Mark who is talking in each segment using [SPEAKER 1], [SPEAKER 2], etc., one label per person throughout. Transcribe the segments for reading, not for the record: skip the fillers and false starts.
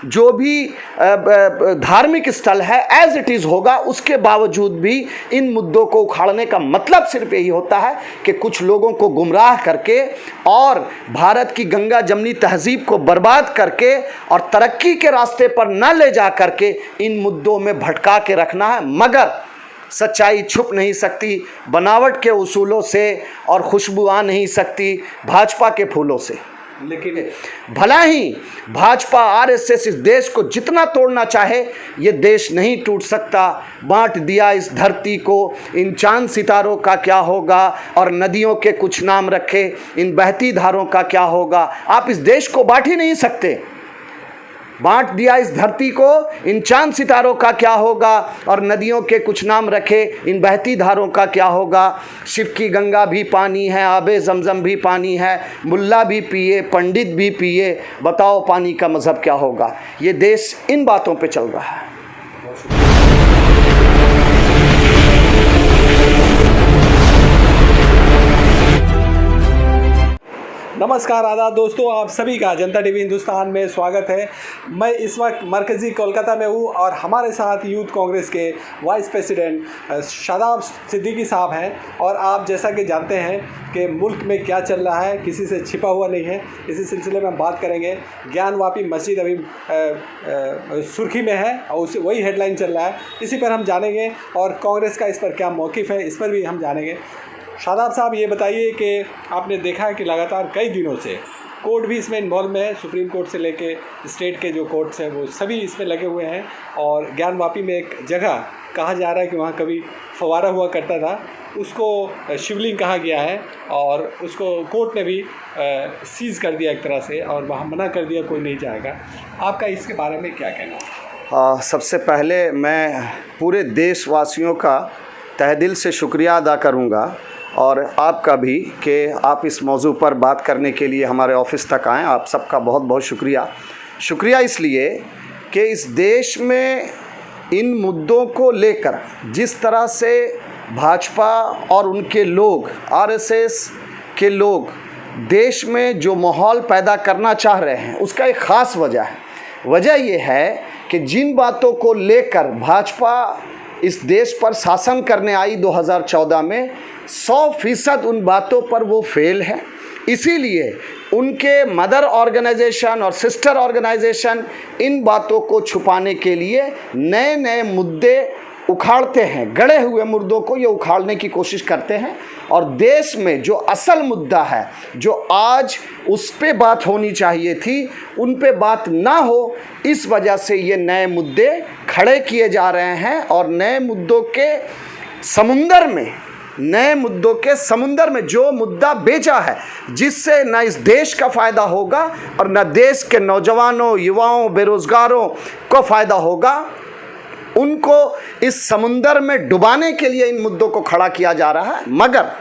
[SPEAKER 1] जो भी धार्मिक स्थल है एज इट इज़ होगा। उसके बावजूद भी इन मुद्दों को उखाड़ने का मतलब सिर्फ यही होता है कि कुछ लोगों को गुमराह करके और भारत की गंगा जमनी तहजीब को बर्बाद करके और तरक्की के रास्ते पर न ले जा करके इन मुद्दों में भटका के रखना है। मगर सच्चाई छुप नहीं सकती बनावट के उसूलों से और खुशबू आ नहीं सकती भाजपा के फूलों से।
[SPEAKER 2] लेकिन
[SPEAKER 1] भला ही भाजपा आरएसएस इस देश को जितना तोड़ना चाहे ये देश नहीं टूट सकता। बांट दिया इस धरती को, इन चांद सितारों का क्या होगा, और नदियों के कुछ नाम रखे, इन बहती धारों का क्या होगा। आप इस देश को बांट ही नहीं सकते। बांट दिया इस धरती को, इन चांद सितारों का क्या होगा, और नदियों के कुछ नाम रखे, इन बहती धारों का क्या होगा। शिव की गंगा भी पानी है, आबे जमजम भी पानी है, मुल्ला भी पिए पंडित भी पिए, बताओ पानी का मज़हब क्या होगा। ये देश इन बातों पे चल रहा है।
[SPEAKER 2] नमस्कार आदाब दोस्तों, आप सभी का जनता टीवी हिंदुस्तान में स्वागत है। मैं इस वक्त मरकज़ी कोलकाता में हूँ और हमारे साथ यूथ कांग्रेस के वाइस प्रेसिडेंट शादाब सिद्दीकी साहब हैं। और आप जैसा कि जानते हैं कि मुल्क में क्या चल रहा है किसी से छिपा हुआ नहीं है। इसी सिलसिले में हम बात करेंगे। ज्ञानवापी मस्जिद अभी सुर्खी में है और उसे वही हेडलाइन चल रहा है, इसी पर हम जानेंगे। और कांग्रेस का इस पर क्या मौक़िफ़ है इस पर भी हम जानेंगे। शादाब साहब, ये बताइए कि आपने देखा है कि लगातार कई दिनों से कोर्ट भी इसमें इन्वॉल्व में है, सुप्रीम कोर्ट से लेके स्टेट के जो कोर्ट्स हैं वो सभी इसमें लगे हुए हैं। और ज्ञानवापी में एक जगह कहा जा रहा है कि वहाँ कभी फव्वारा हुआ करता था, उसको शिवलिंग कहा गया है और उसको कोर्ट ने भी सीज़ कर दिया एक तरह से, और वहाँ मना कर दिया कोई नहीं जाएगा। आपका इसके बारे में क्या कहना है?
[SPEAKER 1] सबसे पहले मैं पूरे देशवासियों का तहे दिल से शुक्रिया अदा करूँगा और आपका भी कि आप इस मौजू पर बात करने के लिए हमारे ऑफिस तक आएँ। आप सबका बहुत बहुत शुक्रिया इसलिए कि इस देश में इन मुद्दों को लेकर जिस तरह से भाजपा और उनके लोग, आरएसएस के लोग देश में जो माहौल पैदा करना चाह रहे हैं उसका एक ख़ास वजह है। वजह ये है कि जिन बातों को लेकर भाजपा इस देश पर शासन करने आई 2014 में 100% उन बातों पर वो फेल है। इसीलिए उनके मदर ऑर्गेनाइजेशन और सिस्टर ऑर्गेनाइजेशन इन बातों को छुपाने के लिए नए नए मुद्दे उखाड़ते हैं। गड़े हुए मुद्दों को ये उखाड़ने की कोशिश करते हैं और देश में जो असल मुद्दा है, जो आज उस पे बात होनी चाहिए थी, उन पे बात ना हो, इस वजह से ये नए मुद्दे खड़े किए जा रहे हैं। और नए मुद्दों के समुंदर में जो मुद्दा बेचा है, जिससे न इस देश का फ़ायदा होगा और न देश के नौजवानों, युवाओं, बेरोज़गारों को फ़ायदा होगा, उनको इस समुंदर में डुबाने के लिए इन मुद्दों को खड़ा किया जा रहा है। मगर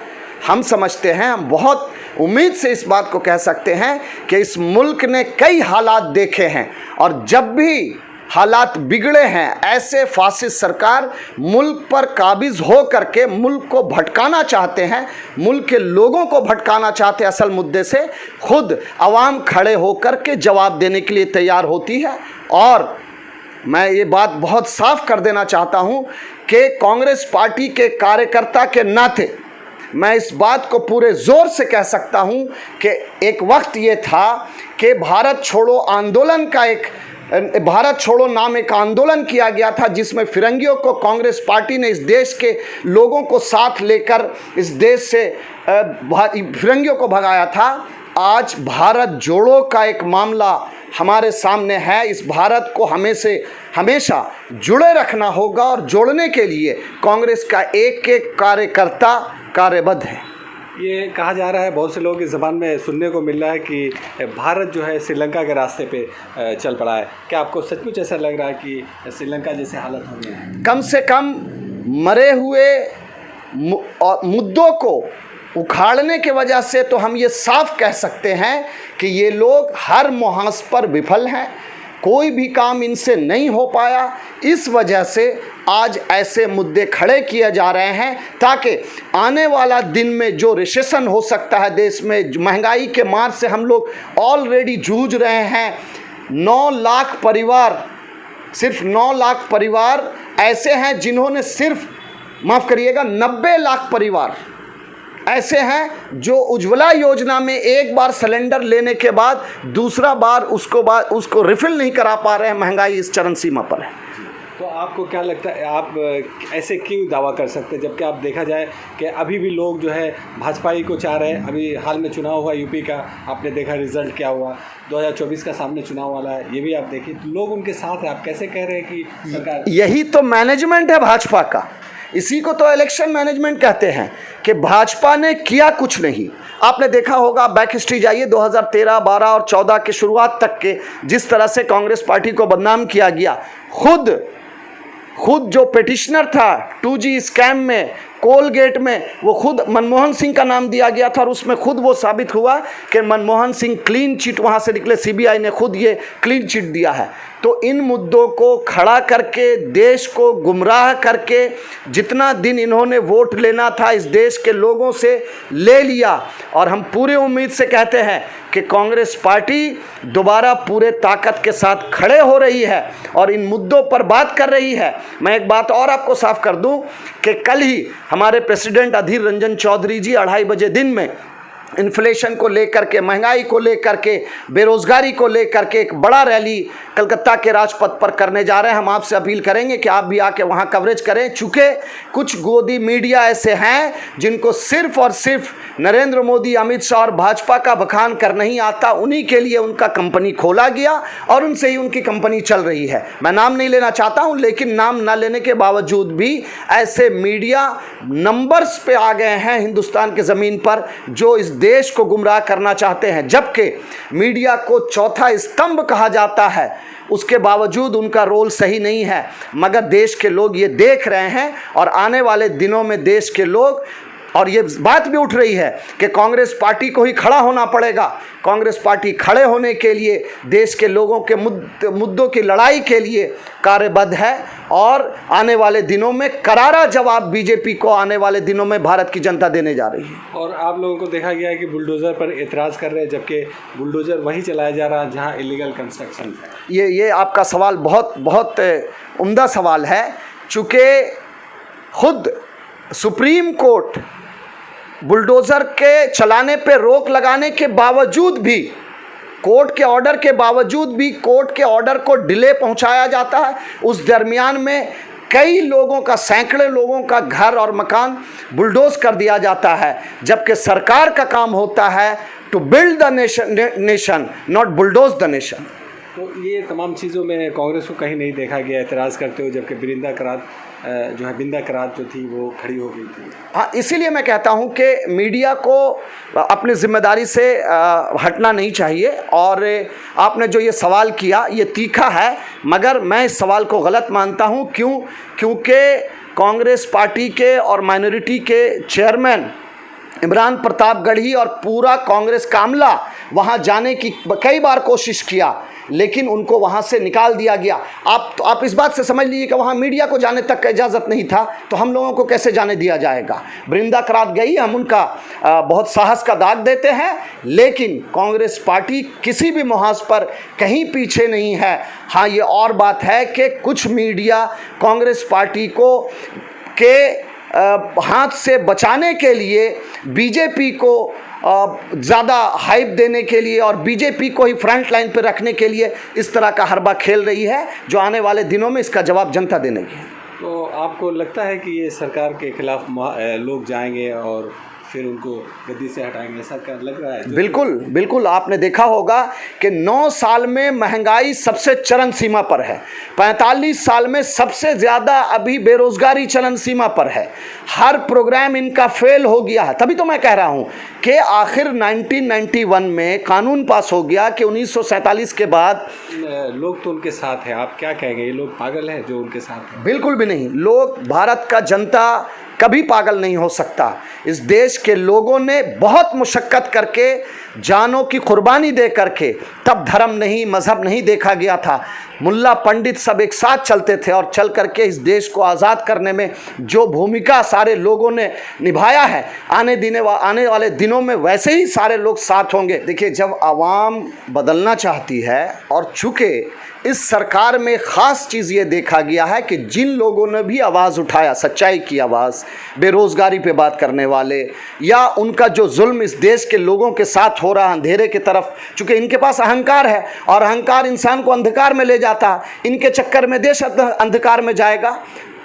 [SPEAKER 1] हम समझते हैं, हम बहुत उम्मीद से इस बात को कह सकते हैं कि इस मुल्क ने कई हालात देखे हैं और जब भी हालात बिगड़े हैं, ऐसे फासिस्ट सरकार मुल्क पर काबिज हो करके मुल्क को भटकाना चाहते हैं, मुल्क के लोगों को भटकाना चाहते हैं असल मुद्दे से, खुद आवाम खड़े होकर के जवाब देने के लिए तैयार होती है। और मैं ये बात बहुत साफ कर देना चाहता हूँ कि कांग्रेस पार्टी के कार्यकर्ता के नाते मैं इस बात को पूरे ज़ोर से कह सकता हूँ कि एक वक्त ये था कि भारत छोड़ो नाम एक आंदोलन किया गया था, जिसमें फिरंगियों को कांग्रेस पार्टी ने इस देश के लोगों को साथ लेकर इस देश से फिरंगियों को भगाया था। आज भारत जोड़ो का एक मामला हमारे सामने है। इस भारत को हमेशा जुड़े रखना होगा और जोड़ने के लिए कांग्रेस का एक एक कार्यकर्ता कार्यबद्ध है।
[SPEAKER 2] ये कहा जा रहा है, बहुत से लोग इस ज़बान में सुनने को मिल रहा है कि भारत जो है श्रीलंका के रास्ते पे चल पड़ा है। क्या आपको सचमुच ऐसा लग रहा है कि श्रीलंका जैसे हालत हो गई है?
[SPEAKER 1] कम से कम मरे हुए मुद्दों को उखाड़ने के वजह से तो हम ये साफ कह सकते हैं कि ये लोग हर मुहाज पर विफल हैं, कोई भी काम इनसे नहीं हो पाया। इस वजह से आज ऐसे मुद्दे खड़े किए जा रहे हैं ताकि आने वाला दिन में जो रिसेशन हो सकता है देश में, महंगाई के मार से हम लोग ऑलरेडी जूझ रहे हैं, 9 लाख परिवार, सिर्फ 9 लाख परिवार ऐसे हैं जिन्होंने सिर्फ, माफ़ करिएगा, 90 लाख परिवार ऐसे हैं जो उज्ज्वला योजना में एक बार सिलेंडर लेने के बाद दूसरा बार उसको रिफ़िल नहीं करा पा रहे हैं। महंगाई इस चरम सीमा पर है।
[SPEAKER 2] तो आपको क्या लगता है, आप ऐसे क्यों दावा कर सकते हैं, जबकि आप देखा जाए कि अभी भी लोग जो है भाजपा ही को चाह रहे हैं। अभी हाल में चुनाव हुआ यूपी का, आपने देखा रिजल्ट क्या हुआ, 2024 का सामने चुनाव वाला है, ये भी आप देखिए, तो लोग उनके साथ हैं। आप कैसे कह रहे हैं कि सरकार,
[SPEAKER 1] यही तो मैनेजमेंट है भाजपा का, इसी को तो इलेक्शन मैनेजमेंट कहते हैं कि भाजपा ने किया कुछ नहीं। आपने देखा होगा, बैक हिस्ट्री जाइए 2013, 12 और 14 के शुरुआत तक के, जिस तरह से कांग्रेस पार्टी को बदनाम किया गया। खुद जो पिटिशनर था 2G स्कैम में, कोलगेट में, वो खुद मनमोहन सिंह का नाम दिया गया था और उसमें खुद वो साबित हुआ कि मनमोहन सिंह क्लीन चिट वहाँ से निकले। CBI ने खुद ये क्लीन चिट दिया है। तो इन मुद्दों को खड़ा करके, देश को गुमराह करके, जितना दिन इन्होंने वोट लेना था इस देश के लोगों से ले लिया। और हम पूरे उम्मीद से कहते हैं कि कांग्रेस पार्टी दोबारा पूरे ताकत के साथ खड़े हो रही है और इन मुद्दों पर बात कर रही है। मैं एक बात और आपको साफ कर दूं कि कल ही हमारे प्रेसिडेंट अधीर रंजन चौधरी जी 2:30 बजे दिन में इन्फ्लेशन को लेकर के, महंगाई को लेकर के, बेरोज़गारी को लेकर के एक बड़ा रैली कलकत्ता के राजपथ पर करने जा रहे हैं। हम आपसे अपील करेंगे कि आप भी आके वहाँ कवरेज करें, चूँकि कुछ गोदी मीडिया ऐसे हैं जिनको सिर्फ और सिर्फ नरेंद्र मोदी, अमित शाह और भाजपा का बखान कर नहीं आता। उन्हीं के लिए उनका कंपनी खोला गया और उनसे ही उनकी कंपनी चल रही है। मैं नाम नहीं लेना चाहता हूँ, लेकिन नाम ना लेने के बावजूद भी ऐसे मीडिया नंबर्स पे आ गए हैं हिंदुस्तान की ज़मीन पर, जो इस देश को गुमराह करना चाहते हैं। जबकि मीडिया को चौथा स्तंभ कहा जाता है, उसके बावजूद उनका रोल सही नहीं है। मगर देश के लोग ये देख रहे हैं और आने वाले दिनों में देश के लोग, और ये बात भी उठ रही है कि कांग्रेस पार्टी को ही खड़ा होना पड़ेगा। कांग्रेस पार्टी खड़े होने के लिए, देश के लोगों के मुद्दों की लड़ाई के लिए कार्यबद्ध है और आने वाले दिनों में करारा जवाब बीजेपी को आने वाले दिनों में भारत की जनता देने जा रही है।
[SPEAKER 2] और आप लोगों को देखा गया है कि बुलडोज़र पर एतराज़ कर रहे हैं, जबकि बुलडोज़र वहीं चलाया जा रहा है जहां इलीगल कंस्ट्रक्शन है।
[SPEAKER 1] ये आपका सवाल बहुत उम्दा सवाल है। चूँकि खुद सुप्रीम कोर्ट बुलडोज़र के चलाने पे रोक लगाने के बावजूद भी, कोर्ट के ऑर्डर के बावजूद भी, कोर्ट के ऑर्डर को डिले पहुंचाया जाता है। उस दरमियान में कई लोगों का, सैकड़े लोगों का घर और मकान बुलडोज कर दिया जाता है, जबकि सरकार का काम होता है to build the nation, not bulldoze the nation.
[SPEAKER 2] तो ये तमाम चीज़ों में कांग्रेस को कहीं नहीं देखा गया एतराज़ करते हुए, जबकि बिंदा करात जो थी वो खड़ी हो गई थी।
[SPEAKER 1] हाँ, इसीलिए मैं कहता हूँ कि मीडिया को अपनी जिम्मेदारी से हटना नहीं चाहिए। और आपने जो ये सवाल किया ये तीखा है, मगर मैं इस सवाल को गलत मानता हूँ। क्योंकि कांग्रेस पार्टी के और माइनॉरिटी के चेयरमैन इमरान प्रतापगढ़ी और पूरा कांग्रेस का अमला वहाँ जाने की कई बार कोशिश किया, लेकिन उनको वहाँ से निकाल दिया गया। आप इस बात से समझ लीजिए कि वहाँ मीडिया को जाने तक का इजाज़त नहीं था, तो हम लोगों को कैसे जाने दिया जाएगा। बृंदा करात गई, हम उनका बहुत साहस का दाग देते हैं, लेकिन कांग्रेस पार्टी किसी भी मुहाज पर कहीं पीछे नहीं है। हाँ, ये और बात है कि कुछ मीडिया कांग्रेस पार्टी को के हाथ से बचाने के लिए, बीजेपी को ज़्यादा हाइप देने के लिए और बीजेपी को ही फ्रंट लाइन पर रखने के लिए इस तरह का हरबा खेल रही है, जो आने वाले दिनों में इसका जवाब जनता देने की है।
[SPEAKER 2] तो आपको लगता है कि ये सरकार के खिलाफ लोग जाएंगे और फिर उनको गद्दी से हटाएंगे, ऐसा क्या लग रहा है?
[SPEAKER 1] बिल्कुल आपने देखा होगा कि 9 साल में महंगाई सबसे चरम सीमा पर है, 45 साल में सबसे ज़्यादा अभी बेरोज़गारी चरम सीमा पर है। हर प्रोग्राम इनका फेल हो गया है। तभी तो मैं कह रहा हूँ कि आखिर 1991 में कानून पास हो गया कि 1947 के बाद
[SPEAKER 2] लोग तो उनके साथ हैं। आप क्या कहेंगे, ये लोग पागल हैं जो उनके साथ हैं?
[SPEAKER 1] बिल्कुल भी नहीं। लोग, भारत का जनता कभी पागल नहीं हो सकता। इस देश के लोगों ने बहुत मुशक्क़त करके जानों की कुर्बानी दे करके, तब धर्म नहीं मज़हब नहीं देखा गया था, मुल्ला पंडित सब एक साथ चलते थे और चल करके इस देश को आज़ाद करने में जो भूमिका सारे लोगों ने निभाया है, आने वाले दिनों में वैसे ही सारे लोग साथ होंगे। देखिए, जब आवाम बदलना चाहती है, और चूँकि इस सरकार में ख़ास चीज़ ये देखा गया है कि जिन लोगों ने भी आवाज़ उठाया, सच्चाई की आवाज़, बेरोज़गारी पे बात करने वाले, या उनका जो जुल्म इस देश के लोगों के साथ हो रहा अंधेरे की तरफ, चूँकि इनके पास अहंकार है और अहंकार इंसान को अंधकार में ले जाता है, इनके चक्कर में देश अंधकार में जाएगा।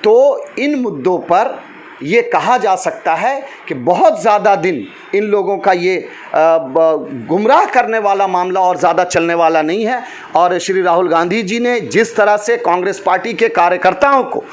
[SPEAKER 1] तो इन मुद्दों पर ये कहा जा सकता है कि बहुत ज़्यादा दिन इन लोगों का ये गुमराह करने वाला मामला और ज़्यादा चलने वाला नहीं है। और श्री राहुल गांधी जी ने जिस तरह से कांग्रेस पार्टी के कार्यकर्ताओं को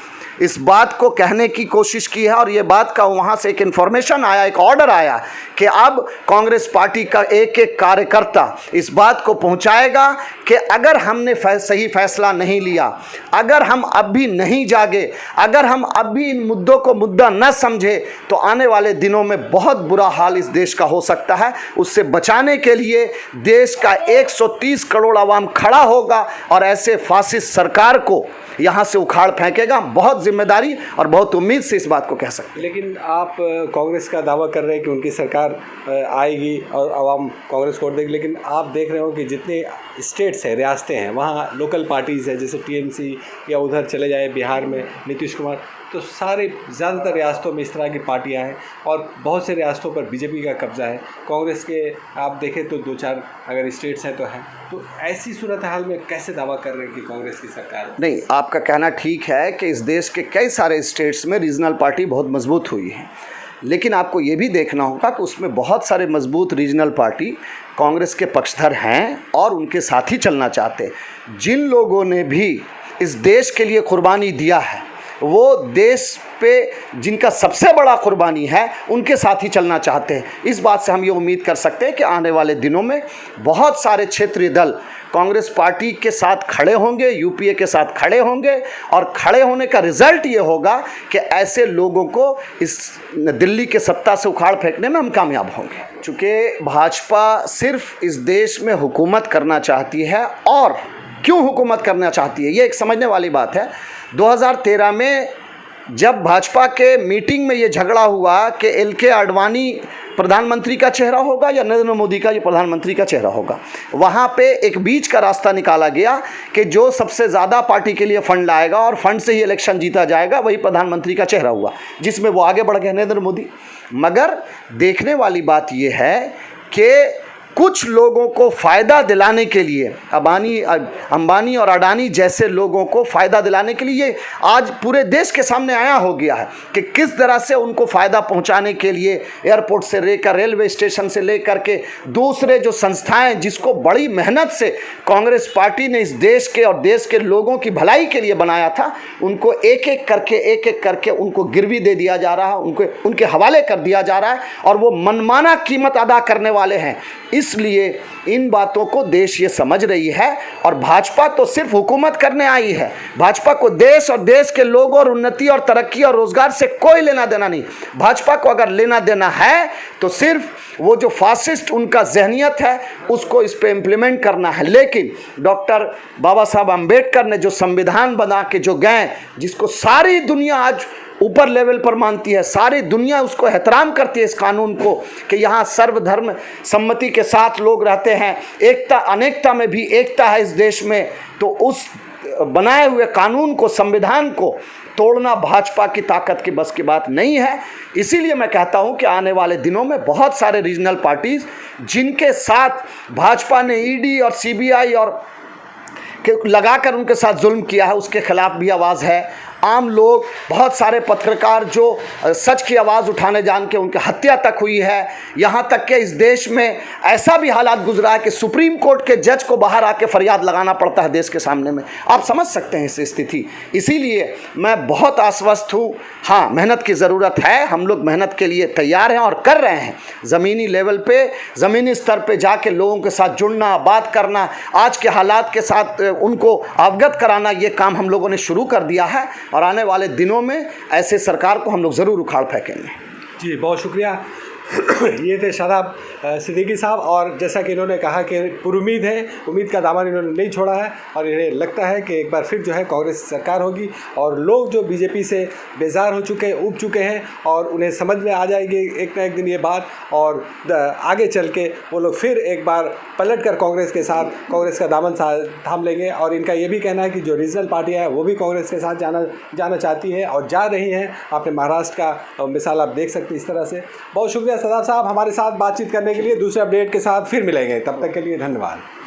[SPEAKER 1] इस बात को कहने की कोशिश की है, और ये बात का वहाँ से एक इन्फॉर्मेशन आया, एक ऑर्डर आया कि अब कांग्रेस पार्टी का एक एक कार्यकर्ता इस बात को पहुँचाएगा कि अगर हमने सही फैसला नहीं लिया, अगर हम अब भी नहीं जागे, अगर हम अब भी इन मुद्दों को मुद्दा न समझे, तो आने वाले दिनों में बहुत बुरा हाल इस देश का हो सकता है। उससे बचाने के लिए देश का 130 करोड़ आवाम खड़ा होगा और ऐसे फासिस्ट सरकार को यहाँ से उखाड़ फेंकेगा। बहुत जिम्मेदारी और बहुत उम्मीद से इस बात को कह सकते हैं।
[SPEAKER 2] लेकिन आप कांग्रेस का दावा कर रहे हैं कि उनकी सरकार आएगी और आवाम कांग्रेस को वोट देगी, लेकिन आप देख रहे हो कि जितने स्टेट्स हैं, रियासतें हैं, वहाँ लोकल पार्टीज़ है, जैसे टीएमसी, या उधर चले जाए बिहार में नीतीश कुमार, तो सारे ज़्यादातर रियासतों में इस तरह की पार्टियां हैं और बहुत से रियासतों पर बीजेपी का कब्जा है। कांग्रेस के आप देखें तो 2-4 अगर स्टेट्स हैं तो हैं। तो ऐसी सूरत हाल में कैसे दावा कर रहे हैं कि कांग्रेस की सरकार?
[SPEAKER 1] नहीं, आपका कहना ठीक है कि इस देश के कई सारे स्टेट्स में रीजनल पार्टी बहुत मजबूत हुई है, लेकिन आपको ये भी देखना होगा कि उसमें बहुत सारे मजबूत रीजनल पार्टी कांग्रेस के पक्षधर हैं और उनके साथ ही चलना चाहते हैं। जिन लोगों ने भी इस देश के लिए कुर्बानी दिया है, वो देश पे जिनका सबसे बड़ा कुर्बानी है, उनके साथ ही चलना चाहते हैं। इस बात से हम ये उम्मीद कर सकते हैं कि आने वाले दिनों में बहुत सारे क्षेत्रीय दल कांग्रेस पार्टी के साथ खड़े होंगे, यूपीए के साथ खड़े होंगे, और खड़े होने का रिजल्ट ये होगा कि ऐसे लोगों को इस दिल्ली के सत्ता से उखाड़ फेंकने में हम कामयाब होंगे। चूँकि भाजपा सिर्फ इस देश में हुकूमत करना चाहती है, और क्यों हुकूमत करना चाहती है ये एक समझने वाली बात है। 2013 में जब भाजपा के मीटिंग में ये झगड़ा हुआ कि LK आडवाणी प्रधानमंत्री का चेहरा होगा या नरेंद्र मोदी का ये प्रधानमंत्री का चेहरा होगा, वहाँ पे एक बीच का रास्ता निकाला गया कि जो सबसे ज़्यादा पार्टी के लिए फ़ंड लाएगा और फंड से ही इलेक्शन जीता जाएगा, वही प्रधानमंत्री का चेहरा हुआ, जिसमें वो आगे बढ़ गए नरेंद्र मोदी। मगर देखने वाली बात ये है कि कुछ लोगों को फ़ायदा दिलाने के लिए, अंबानी और अडानी जैसे लोगों को फ़ायदा दिलाने के लिए आज पूरे देश के सामने आया हो गया है कि किस तरह से उनको फ़ायदा पहुंचाने के लिए एयरपोर्ट से लेकर रेलवे स्टेशन से लेकर के दूसरे जो संस्थाएं जिसको बड़ी मेहनत से कांग्रेस पार्टी ने इस देश के और देश के लोगों की भलाई के लिए बनाया था, उनको एक एक करके उनको गिरवी दे दिया जा रहा है, उनके हवाले कर दिया जा रहा है, और वो मनमाना कीमत अदा करने वाले हैं। इसलिए इन बातों को देश ये समझ रही है, और भाजपा तो सिर्फ हुकूमत करने आई है। भाजपा को देश और देश के लोगों और उन्नति और तरक्की और रोजगार से कोई लेना देना नहीं। भाजपा को अगर लेना देना है तो सिर्फ वो जो फासिस्ट उनका जहनियत है उसको इस पे इम्प्लीमेंट करना है। लेकिन डॉक्टर बाबा साहब अम्बेडकर ने जो संविधान बना के जो गए, जिसको सारी दुनिया आज ऊपर लेवल पर मानती है, सारी दुनिया उसको एहतराम करती है, इस कानून को कि यहाँ सर्वधर्म सम्मति के साथ लोग रहते हैं, एकता अनेकता में भी एकता है इस देश में, तो उस बनाए हुए कानून को, संविधान को तोड़ना भाजपा की ताकत की बस की बात नहीं है। इसीलिए मैं कहता हूं कि आने वाले दिनों में बहुत सारे रीजनल पार्टीज जिनके साथ भाजपा ने ईडी और सीबीआई और लगाकर उनके साथ जुल्म किया है, उसके खिलाफ भी आवाज़ है। आम लोग, बहुत सारे पत्रकार जो सच की आवाज़ उठाने जान के उनकी हत्या तक हुई है, यहाँ तक कि इस देश में ऐसा भी हालात गुजरा है कि सुप्रीम कोर्ट के जज को बाहर आके फरियाद लगाना पड़ता है देश के सामने में। आप समझ सकते हैं इस स्थिति। इसीलिए मैं बहुत आश्वस्त हूँ। हाँ, मेहनत की ज़रूरत है, हम लोग मेहनत के लिए तैयार हैं और कर रहे हैं। ज़मीनी लेवल पे, ज़मीनी स्तर पे जाके लोगों के साथ जुड़ना, बात करना, आज के हालात के साथ उनको अवगत कराना, ये काम हम लोगों ने शुरू कर दिया है, और आने वाले दिनों में ऐसे सरकार को हम लोग ज़रूर उखाड़ फेंकेंगे।
[SPEAKER 2] जी, बहुत शुक्रिया। ये थे शादाब सिद्दीकी साहब। और जैसा कि इन्होंने कहा कि पुरुमीद है, उम्मीद का दामन इन्होंने नहीं छोड़ा है और इन्हें लगता है कि एक बार फिर जो है कांग्रेस सरकार होगी और लोग जो बीजेपी से बेजार हो चुके हैं, ऊब चुके हैं और उन्हें समझ में आ जाएगी एक ना एक दिन ये बात, और आगे चल के वो लोग फिर एक बार पलट कर कांग्रेस के साथ कांग्रेस का दामन थाम लेंगे। और इनका ये भी कहना है कि जो रीजनल पार्टियाँ हैं वो भी कांग्रेस के साथ जाना चाहती हैं और जा रही हैं। आपने महाराष्ट्र का मिसाल आप देख सकते हैं इस तरह से। बहुत शुक्रिया सदाब साहब, हमारे साथ बातचीत करने के लिए। दूसरे अपडेट के साथ फिर मिलेंगे, तब तक के लिए धन्यवाद।